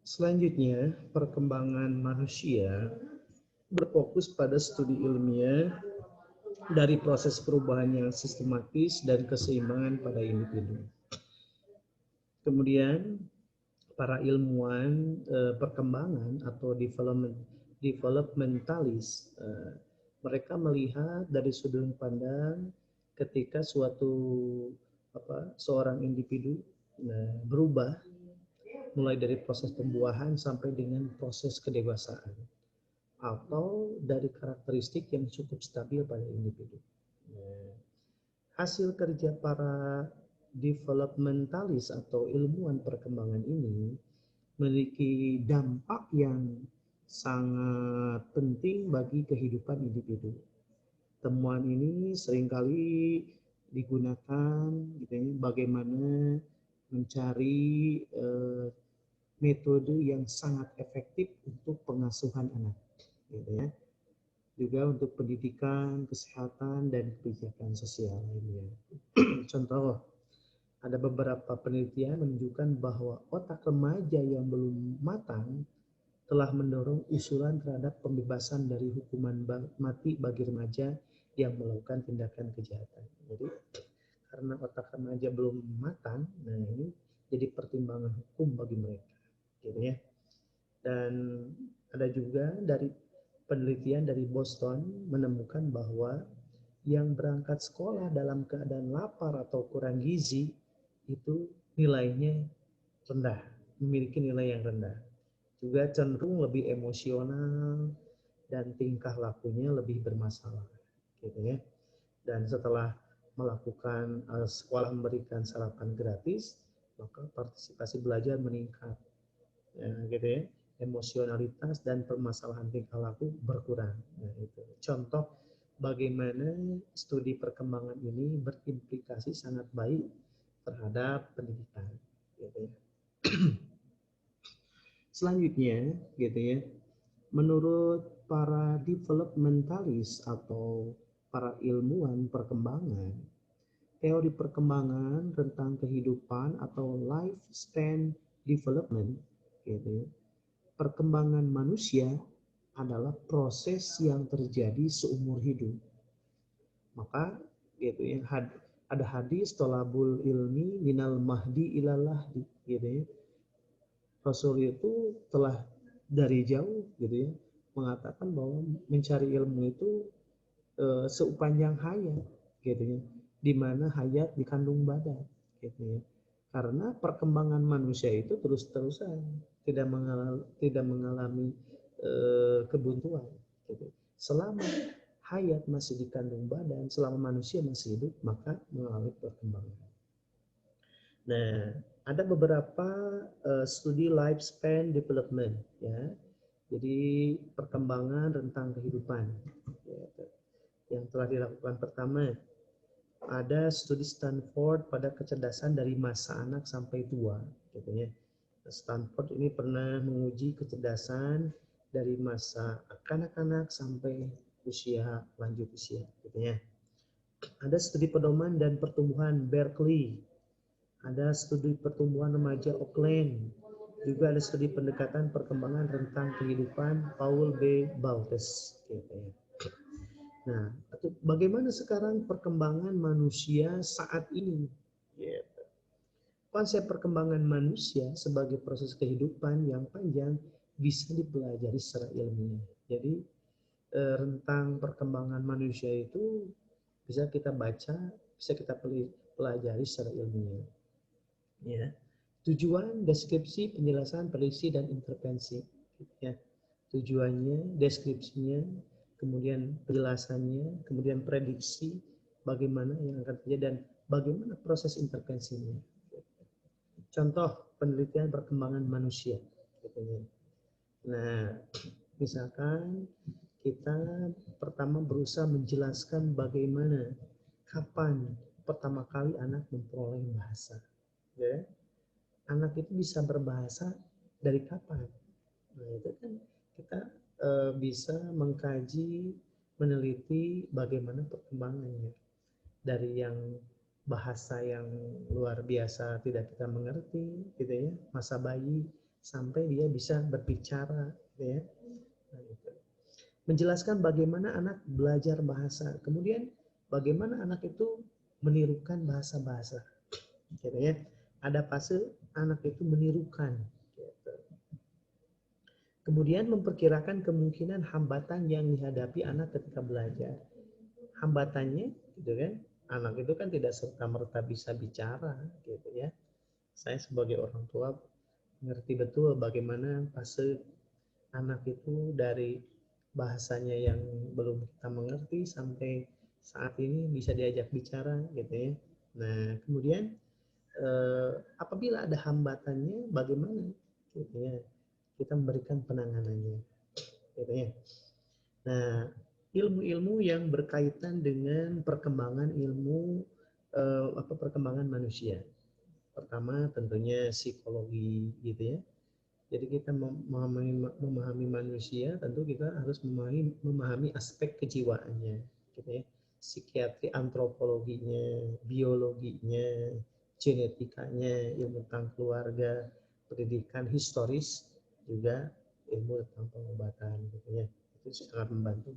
Selanjutnya, perkembangan manusia berfokus pada studi ilmiah dari proses perubahan yang sistematis dan keseimbangan pada individu. Kemudian, para ilmuwan perkembangan atau developmentalis, mereka melihat dari sudut pandang ketika seorang individu berubah mulai dari proses pembuahan sampai dengan proses kedewasaan atau dari karakteristik yang cukup stabil pada individu. Hasil kerja para developmentalis atau ilmuwan perkembangan ini memiliki dampak yang sangat penting bagi kehidupan individu. Temuan ini seringkali digunakan gitu ya, bagaimana mencari metode yang sangat efektif untuk pengasuhan anak, gitu ya. Juga untuk pendidikan, kesehatan, dan kebijakan sosial lainnya. Contoh, ada beberapa penelitian menunjukkan bahwa otak remaja yang belum matang telah mendorong usulan terhadap pembebasan dari hukuman mati bagi remaja yang melakukan tindakan kejahatan. Jadi, karena otak remaja belum matang, nah ini jadi pertimbangan hukum bagi mereka, gitu ya. Dan ada juga dari penelitian dari Boston menemukan bahwa yang berangkat sekolah dalam keadaan lapar atau kurang gizi itu nilainya rendah, memiliki nilai yang rendah. Juga cenderung lebih emosional dan tingkah lakunya lebih bermasalah, gitu ya. Dan setelah melakukan sekolah memberikan sarapan gratis, maka partisipasi belajar meningkat, ya, gitu ya. Emosionalitas dan permasalahan tingkah laku berkurang. Nah, itu contoh bagaimana studi perkembangan ini berimplikasi sangat baik terhadap pendidikan, gitu ya. Selanjutnya, gitu ya, menurut para developmentalis atau para ilmuwan perkembangan, teori perkembangan tentang kehidupan atau lifespan development, gitu ya, perkembangan manusia adalah proses yang terjadi seumur hidup. Maka gitu ya, ada hadis tolabul ilmi minal mahdi ilallah, gitu ya. Rasul itu telah dari jauh gitu ya mengatakan bahwa mencari ilmu itu sepanjang hayat, gitu ya, di mana hayat dikandung badan, gitu ya. Karena perkembangan manusia itu terus-terusan, tidak mengalami kebuntuan, gitu. Selama hayat masih dikandung badan, selama manusia masih hidup, maka mengalami perkembangan. Nah, ada beberapa studi lifespan development, ya. Jadi perkembangan rentang kehidupan, ya, yang telah dilakukan. Pertama, ada studi Stanford pada kecerdasan dari masa anak sampai tua, gitu ya. Stanford ini pernah menguji kecerdasan dari masa kanak-kanak sampai usia lanjut usia, gitu ya. Ada studi pedoman dan pertumbuhan Berkeley, ada studi pertumbuhan remaja Oakland, juga ada studi pendekatan perkembangan rentang kehidupan Paul B. Baltes, gitu ya. Nah, bagaimana sekarang perkembangan manusia saat ini? Gitu. Konsep perkembangan manusia sebagai proses kehidupan yang panjang bisa dipelajari secara ilmiah. Jadi rentang perkembangan manusia itu bisa kita baca, bisa kita pelajari secara ilmiah. Ya. Tujuan, deskripsi, penjelasan, prediksi, dan intervensi. Ya. Tujuannya, deskripsinya, kemudian penjelasannya, kemudian prediksi bagaimana yang akan terjadi dan bagaimana proses intervensinya. Contoh penelitian perkembangan manusia. Nah, misalkan kita pertama berusaha menjelaskan bagaimana, kapan pertama kali anak memperoleh bahasa. Ya. Anak itu bisa berbahasa dari kapan? Nah, itu kan kita bisa mengkaji, meneliti bagaimana perkembangannya. Dari yang bahasa yang luar biasa tidak kita mengerti, gitu ya, masa bayi, sampai dia bisa berbicara, gitu ya. Nah, gitu. Menjelaskan bagaimana anak belajar bahasa, kemudian bagaimana anak itu menirukan bahasa-bahasa, gitu ya. Ada fase anak itu menirukan, gitu. Kemudian memperkirakan kemungkinan hambatan yang dihadapi anak ketika belajar. Hambatannya, gitu kan, anak itu kan tidak serta-merta bisa bicara, gitu ya. Saya sebagai orang tua ngerti betul bagaimana fase anak itu dari bahasanya yang belum kita mengerti sampai saat ini bisa diajak bicara, gitu ya. Nah, kemudian apabila ada hambatannya, bagaimana, gitu ya, kita memberikan penanganannya, gitu ya. Nah, ilmu-ilmu yang berkaitan dengan perkembangan ilmu perkembangan manusia. Pertama tentunya psikologi, gitu ya. Jadi kita memahami manusia, tentu kita harus memahami aspek kejiwaannya, gitu ya. Psikiatri, antropologinya, biologinya, genetikanya, ilmu tentang keluarga, pendidikan historis, juga ilmu tentang pengobatan, gitu ya. Itu sangat membantu.